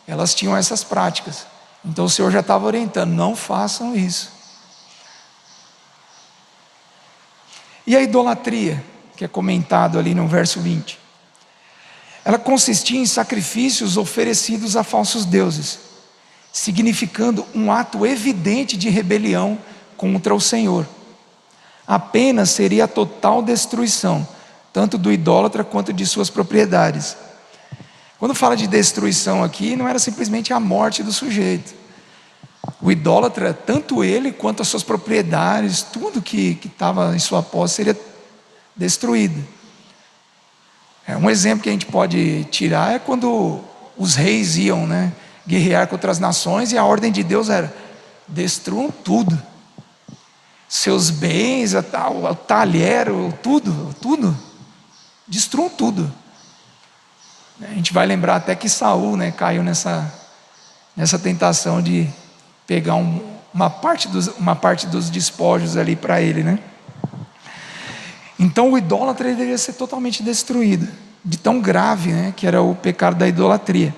Elas tinham essas práticas. Então o Senhor já estava orientando: não façam isso. E a idolatria, que é comentado ali no verso 20, ela consistia em sacrifícios oferecidos a falsos deuses, significando um ato evidente de rebelião contra o Senhor. A pena seria a total destruição, tanto do idólatra quanto de suas propriedades. Quando fala de destruição aqui, não era simplesmente a morte do sujeito. O idólatra, tanto ele quanto as suas propriedades, tudo que estava em sua posse seria destruído. Um exemplo que a gente pode tirar é quando os reis iam, né, guerrear contra as nações, e a ordem de Deus era: destruam tudo. Seus bens, o talher, tudo, destruam tudo. A gente vai lembrar até que Saul, né, caiu nessa tentação de pegar uma parte dos despojos ali para ele, né? Então o idólatra ele deveria ser totalmente destruído, de tão grave, né, que era o pecado da idolatria.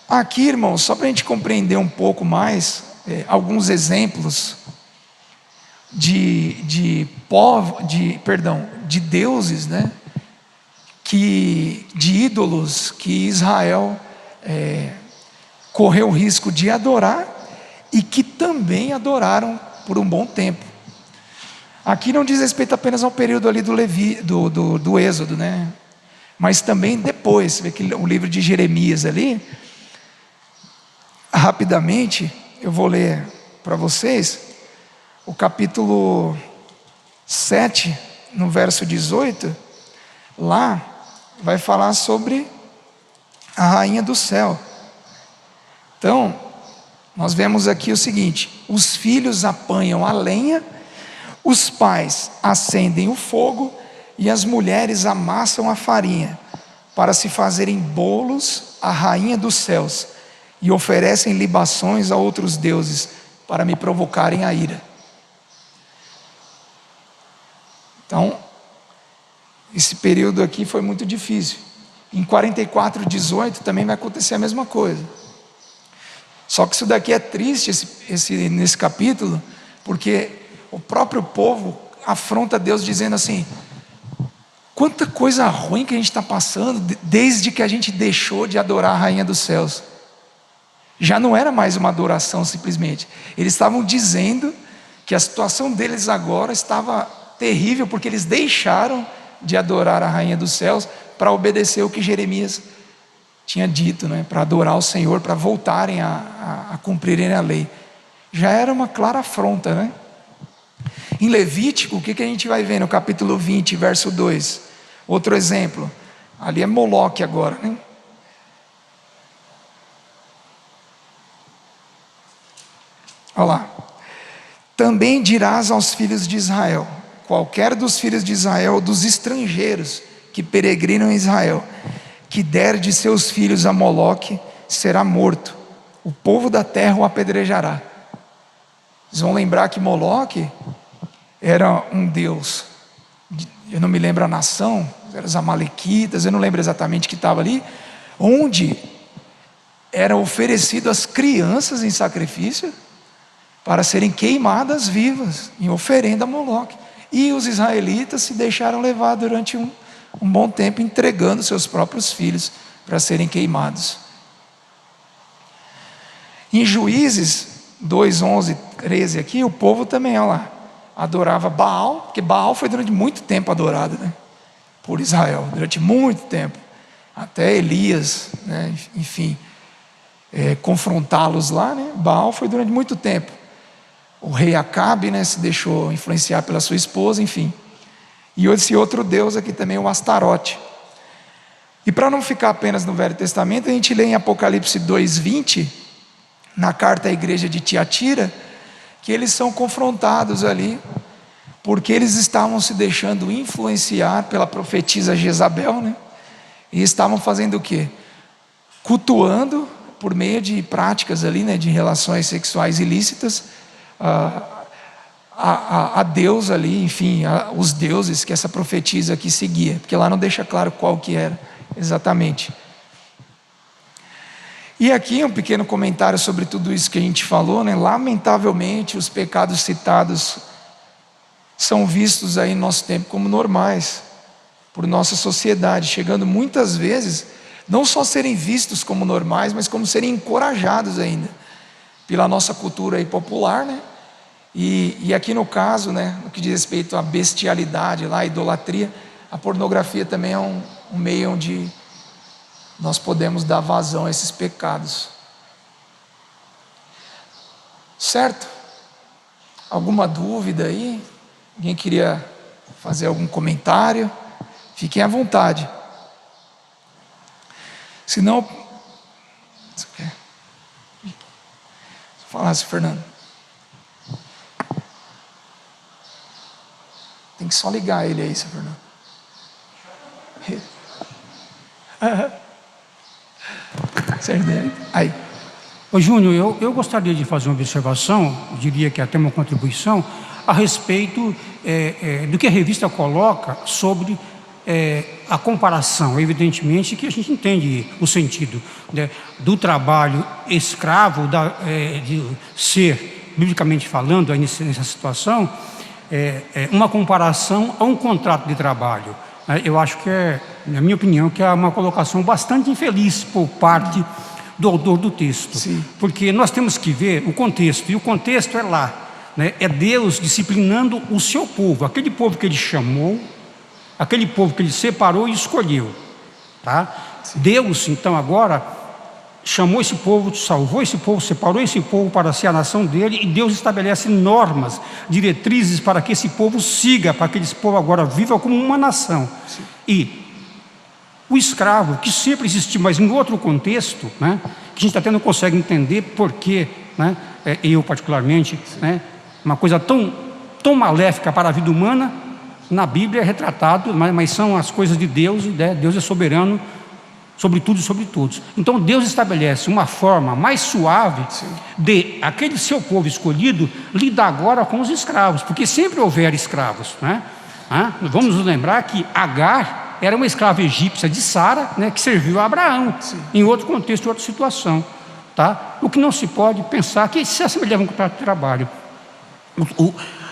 Aqui, irmãos, só para a gente compreender um pouco mais, alguns exemplos de deuses, né, de ídolos que Israel correu o risco de adorar e que também adoraram por um bom tempo. Aqui não diz respeito apenas ao período ali do Êxodo, né, mas também depois. Você vê que o livro de Jeremias ali, rapidamente, eu vou ler para vocês, o capítulo 7, no verso 18, lá vai falar sobre a rainha do céu. Então, nós vemos aqui o seguinte: os filhos apanham a lenha, os pais acendem o fogo, e as mulheres amassam a farinha, para se fazerem bolos à rainha dos céus, e oferecem libações a outros deuses, para me provocarem a ira. Então, esse período aqui foi muito difícil. Em 44:18 também vai acontecer a mesma coisa. Só que isso daqui é triste, nesse capítulo, porque o próprio povo afronta Deus dizendo assim: quanta coisa ruim que a gente está passando desde que a gente deixou de adorar a rainha dos céus. Já não era mais uma adoração simplesmente. Eles estavam dizendo que a situação deles agora estava terrível, porque eles deixaram de adorar a rainha dos céus para obedecer o que Jeremias tinha dito, né? Para adorar o Senhor, para voltarem a cumprirem a lei. Já era uma clara afronta, né? Em Levítico, o que a gente vai ver no capítulo 20, verso 2? Outro exemplo, ali é Moloque agora, né? Olha lá. Também dirás aos filhos de Israel: qualquer dos filhos de Israel, dos estrangeiros que peregrinam em Israel, que der de seus filhos a Moloque, será morto. O povo da terra o apedrejará. Vocês vão lembrar que Moloque era um deus, eu não me lembro a nação, eram os amalequitas, eu não lembro exatamente que estava ali, onde era oferecido as crianças em sacrifício para serem queimadas vivas, em oferenda a Moloque. E os israelitas se deixaram levar durante um bom tempo, entregando seus próprios filhos para serem queimados. Em Juízes 2, 11, 13 aqui, o povo também, olha lá, adorava Baal, porque Baal foi durante muito tempo adorado, né, por Israel, durante muito tempo, até Elias, né, enfim, confrontá-los lá, né. Baal foi durante muito tempo. O rei Acabe, né, se deixou influenciar pela sua esposa, enfim. E esse outro deus aqui também, o Astarote. E para não ficar apenas no Velho Testamento, a gente lê em Apocalipse 2:20, na carta à igreja de Tiatira, que eles são confrontados ali, porque eles estavam se deixando influenciar pela profetisa Jezabel, né? E estavam fazendo o quê? Cultuando, por meio de práticas ali, né, de relações sexuais ilícitas, a Deus ali, enfim, os deuses que essa profetisa aqui seguia, porque lá não deixa claro qual que era exatamente. E aqui um pequeno comentário sobre tudo isso que a gente falou, né? Lamentavelmente os pecados citados são vistos aí no nosso tempo como normais, por nossa sociedade, chegando muitas vezes, não só serem vistos como normais, mas como serem encorajados ainda, pela nossa cultura aí popular, né? E aqui no caso, né, no que diz respeito à bestialidade, lá, a idolatria, a pornografia também é um meio onde nós podemos dar vazão a esses pecados. Certo? Alguma dúvida aí? Alguém queria fazer algum comentário? Fiquem à vontade. Se não, você quer? Falasse, Fernando. Tem que só ligar ele aí, seu Fernando. Certo? Aí. Ô Júnior, eu gostaria de fazer uma observação, eu diria que até uma contribuição, a respeito do que a revista coloca sobre a comparação. Evidentemente que a gente entende o sentido, né, do trabalho escravo, de ser, biblicamente falando, aí nessa situação, uma comparação a um contrato de trabalho. Eu acho que na minha opinião, que é uma colocação bastante infeliz por parte do autor do texto. Sim. Porque nós temos que ver o contexto, e o contexto é lá, né? É Deus disciplinando o seu povo, aquele povo que ele chamou, aquele povo que ele separou e escolheu, tá? Deus, então, agora chamou esse povo, salvou esse povo, separou esse povo para ser a nação dele, e Deus estabelece normas, diretrizes para que esse povo siga, para que esse povo agora viva como uma nação. Sim. E o escravo, que sempre existiu, mas em outro contexto, né, que a gente até não consegue entender porque, né, eu particularmente, né, uma coisa tão maléfica para a vida humana, na Bíblia é retratado, mas são as coisas de Deus, né? Deus é soberano sobre tudo e sobre todos. Então Deus estabelece uma forma mais suave, sim, de aquele seu povo escolhido lidar agora com os escravos, porque sempre houveram escravos, né? Vamos nos lembrar que Agar era uma escrava egípcia de Sara, né, que serviu a Abraão, sim, em outro contexto, em outra situação, tá? O que não se pode pensar que se assemelhava a um contrato de trabalho.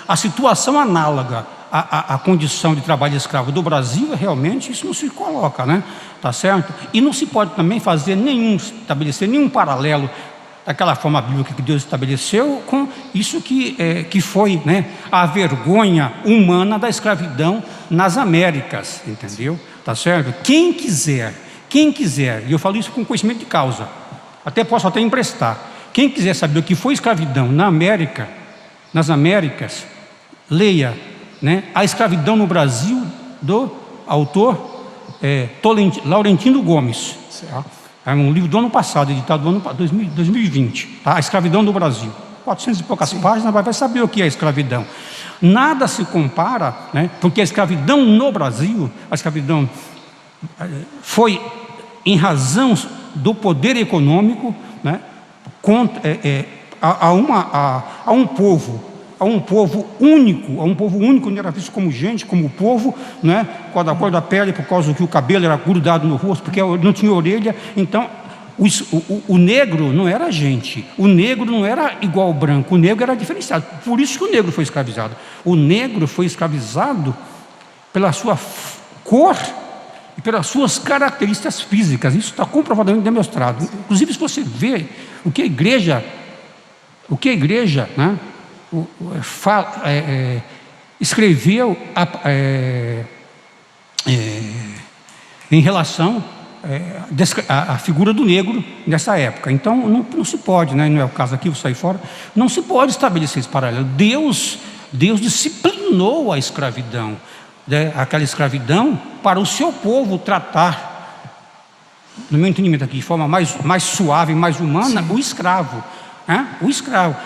A situação análoga à condição de trabalho escravo do Brasil, realmente isso não se coloca, né? Tá certo? E não se pode também estabelecer nenhum paralelo daquela forma bíblica que Deus estabeleceu, com isso que foi, né, a vergonha humana da escravidão nas Américas, entendeu? Tá certo? Quem quiser, e eu falo isso com conhecimento de causa, posso até emprestar, quem quiser saber o que foi escravidão nas Américas, leia, né, A Escravidão no Brasil, do autor Laurentino Gomes. Tá? É um livro do ano passado, editado no ano 2020. Tá? A Escravidão no Brasil. 400 e poucas páginas, vai saber o que é escravidão. Nada se compara, né, porque a escravidão no Brasil, a escravidão foi em razão do poder econômico, né, a um povo único, não era visto como gente, como povo, né, por causa da cor da pele, por causa que o cabelo era grudado no rosto, porque não tinha orelha. Então, o negro não era gente, o negro não era igual ao branco, o negro era diferenciado. Por isso que o negro foi escravizado. O negro foi escravizado pela sua cor e pelas suas características físicas. Isso está comprovadamente demonstrado. Inclusive, se você vê o que a igreja, né, escreveu em relação à figura do negro nessa época. Então não se pode, né, não é o caso aqui, vou sair fora, não se pode estabelecer esse paralelo. Deus disciplinou a escravidão, né, aquela escravidão para o seu povo tratar, no meu entendimento aqui, de forma mais suave, mais humana, o escravo.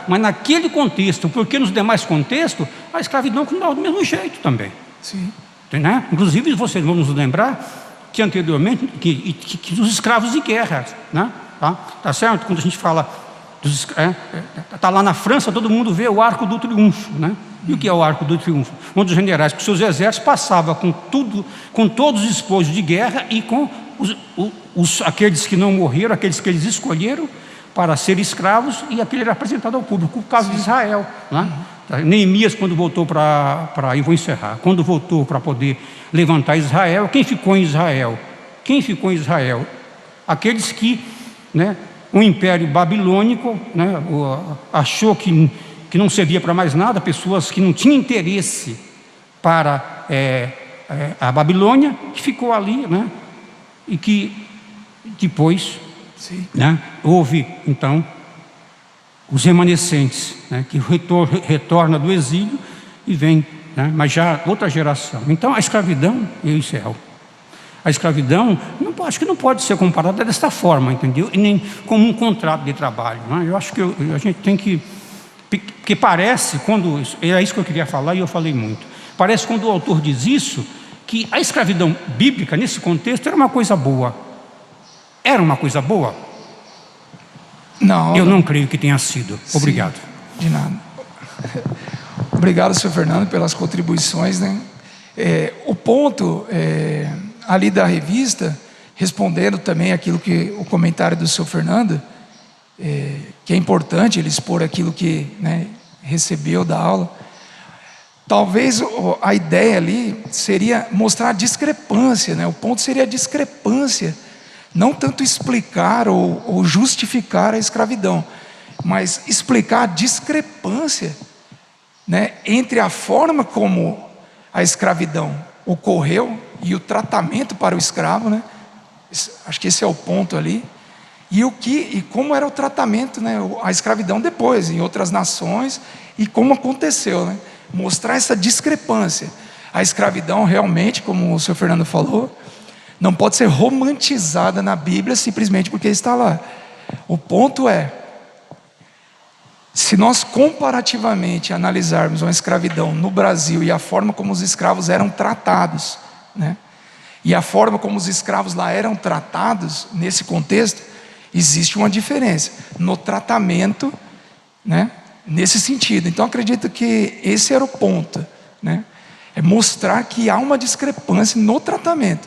Mas naquele contexto, porque nos demais contextos, a escravidão continuava do mesmo jeito também. Sim. Né? Inclusive, vocês vão nos lembrar que anteriormente, que dos escravos de guerra, né? Tá certo? Quando a gente fala, está lá na França, todo mundo vê o Arco do Triunfo, né? E o que é o Arco do Triunfo? Onde os generais com seus exércitos passavam com todos os despojos de guerra e com aqueles que não morreram, aqueles que eles escolheram para ser escravos, e aquele era apresentado ao público, o caso de Israel, né? Neemias, quando voltou e vou encerrar, quando voltou para poder levantar Israel, quem ficou em Israel? Aqueles que, né, o Império Babilônico, né, achou que não servia para mais nada, pessoas que não tinham interesse para a Babilônia, que ficou ali, né, e que depois, né, houve então os remanescentes, né, que retorna do exílio e vem, né, mas já outra geração. Então a escravidão, eu encerro, a escravidão acho que não pode ser comparada desta forma, entendeu? E nem como um contrato de trabalho, né? Eu acho que a gente tem que, porque parece, era isso que eu queria falar e eu falei muito, parece quando o autor diz isso, que a escravidão bíblica nesse contexto era uma coisa boa. Era uma coisa boa? Não. Eu não creio que tenha sido. Obrigado. De nada. Obrigado, senhor Fernando, pelas contribuições, né? O ponto ali da revista, respondendo também aquilo que o comentário do senhor Fernando, que é importante ele expor aquilo que, né, recebeu da aula. Talvez a ideia ali seria mostrar a discrepância, né? O ponto seria a discrepância, não tanto explicar ou justificar a escravidão, mas explicar a discrepância, né, entre a forma como a escravidão ocorreu e o tratamento para o escravo, né? Acho que esse é o ponto ali. E como era o tratamento, né, a escravidão depois, em outras nações, e como aconteceu, né? Mostrar essa discrepância. A escravidão realmente, como o senhor Fernando falou, não pode ser romantizada na Bíblia simplesmente porque está lá. O ponto é, se nós comparativamente analisarmos uma escravidão no Brasil e a forma como os escravos eram tratados, né, e a forma como os escravos lá eram tratados, nesse contexto, existe uma diferença no tratamento, né, nesse sentido. Então acredito que esse era o ponto, né, é mostrar que há uma discrepância no tratamento.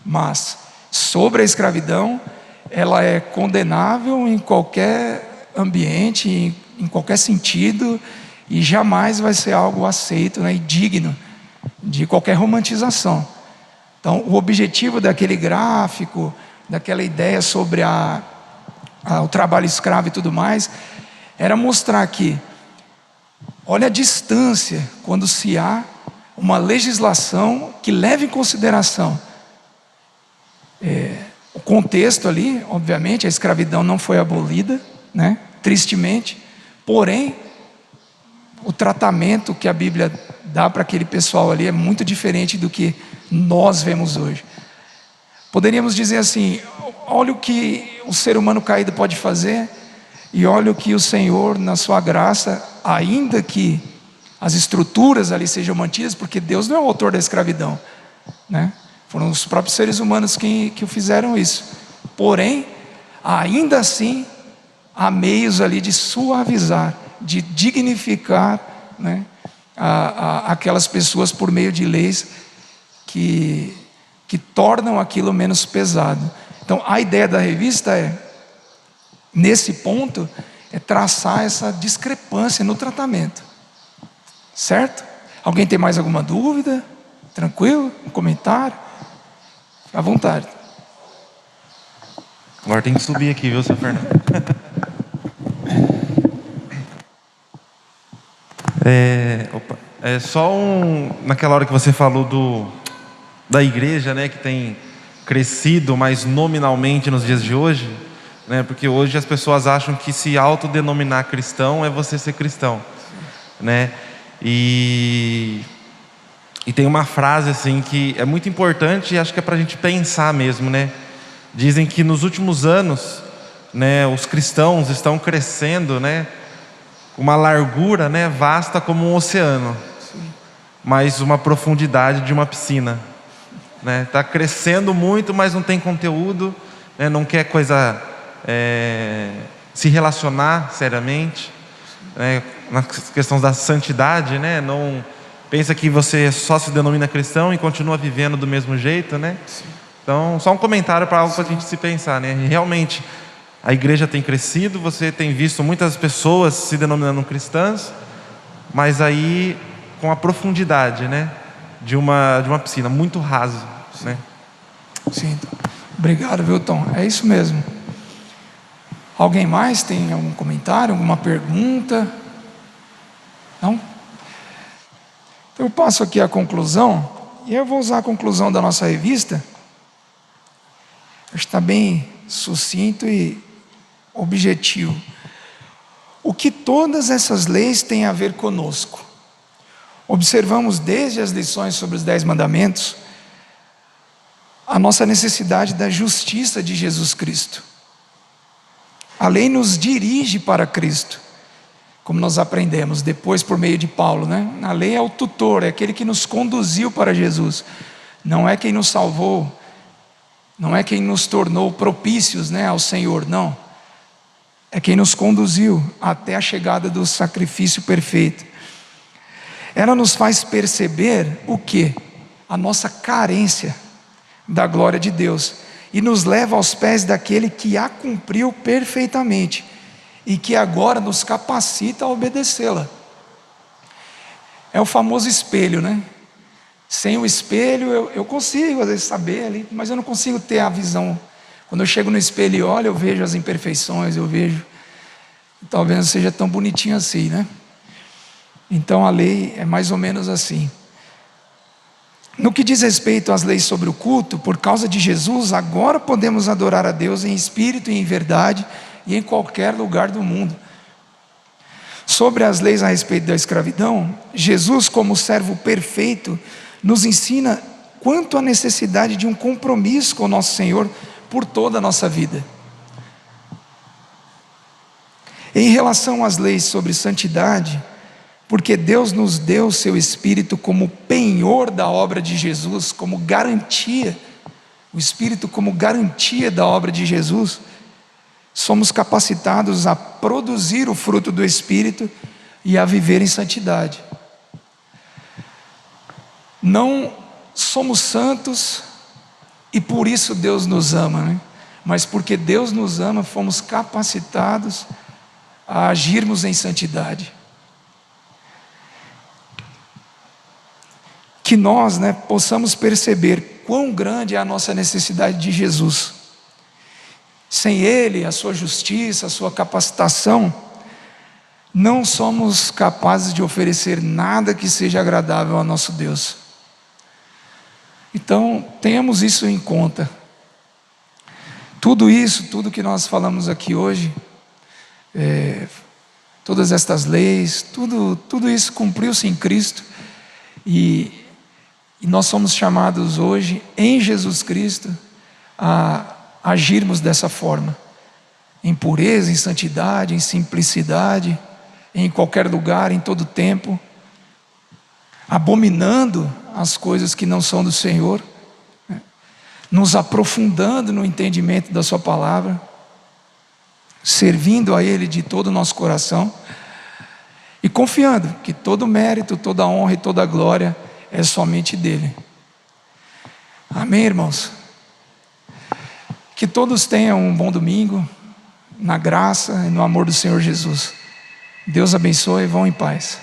Mas sobre a escravidão, ela é condenável em qualquer ambiente, em qualquer sentido, e jamais vai ser algo aceito, né, e digno de qualquer romantização. Então, o objetivo daquele gráfico, daquela ideia sobre o trabalho escravo e tudo mais, era mostrar que, olha a distância quando se há uma legislação que leva em consideração o contexto ali. Obviamente a escravidão não foi abolida, né? Tristemente, porém o tratamento que a Bíblia dá para aquele pessoal ali é muito diferente do que nós vemos hoje. Poderíamos dizer assim: olha o que o ser humano caído pode fazer, e olha o que o Senhor, na sua graça, ainda que as estruturas ali sejam mantidas, porque Deus não é o autor da escravidão, né? Foram os próprios seres humanos que fizeram isso. Porém, ainda assim, há meios ali de suavizar, de dignificar, né, aquelas pessoas por meio de leis que tornam aquilo menos pesado. Então a ideia da revista nesse ponto, traçar essa discrepância no tratamento. Certo? Alguém tem mais alguma dúvida? Tranquilo? Um comentário? Fique à vontade. Agora tem que subir aqui, viu, seu Fernando? Naquela hora que você falou da igreja, né, que tem crescido mais nominalmente nos dias de hoje, né, porque hoje as pessoas acham que se autodenominar cristão é você ser cristão, né? E tem uma frase assim que é muito importante e acho que é para a gente pensar mesmo, né? Dizem que nos últimos anos, né, os cristãos estão crescendo, né, uma largura, né, vasta como um oceano, mas uma profundidade de uma piscina, né? Está crescendo muito, mas não tem conteúdo, né? Não quer se relacionar seriamente, né? Nas questões da santidade, né? Não pensa que você só se denomina cristão e continua vivendo do mesmo jeito, né? Então, só um comentário para algo para a gente se pensar, né? Realmente, a igreja tem crescido, você tem visto muitas pessoas se denominando cristãs, mas aí com a profundidade, né, de uma piscina, muito raso, né? Sim. Obrigado, viu, Tom? É isso mesmo. Alguém mais tem algum comentário, alguma pergunta? Não? Então eu passo aqui a conclusão, e eu vou usar a conclusão da nossa revista. Está bem sucinto e objetivo. O que todas essas leis têm a ver conosco? Observamos desde as lições sobre os 10 mandamentos a nossa necessidade da justiça de Jesus Cristo. A lei nos dirige para Cristo, como nós aprendemos depois por meio de Paulo, né? A lei é o tutor, é aquele que nos conduziu para Jesus. Não é quem nos salvou, não é quem nos tornou propícios, né, ao Senhor, não. É quem nos conduziu até a chegada do sacrifício perfeito. Ela nos faz perceber o quê? A nossa carência da glória de Deus, e nos leva aos pés daquele que a cumpriu perfeitamente e que agora nos capacita a obedecê-la. É o famoso espelho, né? Sem o espelho eu consigo às vezes saber ali, mas eu não consigo ter a visão. Quando eu chego no espelho e olho, eu vejo as imperfeições, eu vejo, talvez não seja tão bonitinho assim, né? Então a lei é mais ou menos assim. No que diz respeito às leis sobre o culto, por causa de Jesus, agora podemos adorar a Deus em espírito e em verdade, e em qualquer lugar do mundo. Sobre as leis a respeito da escravidão, Jesus, como servo perfeito, nos ensina quanto à necessidade de um compromisso com o nosso Senhor por toda a nossa vida. Em relação às leis sobre santidade, porque Deus nos deu o seu Espírito como penhor da obra de Jesus, como garantia, o Espírito como garantia da obra de Jesus, somos capacitados a produzir o fruto do Espírito e a viver em santidade. Não somos santos e por isso Deus nos ama, né? Mas porque Deus nos ama, fomos capacitados a agirmos em santidade. Que nós, né, possamos perceber quão grande é a nossa necessidade de Jesus. Sem Ele, a sua justiça, a sua capacitação, não somos capazes de oferecer nada que seja agradável ao nosso Deus. Então, tenhamos isso em conta. Tudo isso, tudo que nós falamos aqui hoje, todas estas leis, tudo isso cumpriu-se em Cristo, e nós somos chamados hoje, em Jesus Cristo, a agirmos dessa forma, em pureza, em santidade, em simplicidade, em qualquer lugar, em todo tempo, abominando as coisas que não são do Senhor, nos aprofundando no entendimento da sua palavra, servindo a Ele de todo o nosso coração e confiando que todo mérito, toda honra e toda glória é somente dele. Amém, irmãos? Que todos tenham um bom domingo, na graça e no amor do Senhor Jesus. Deus abençoe e vão em paz.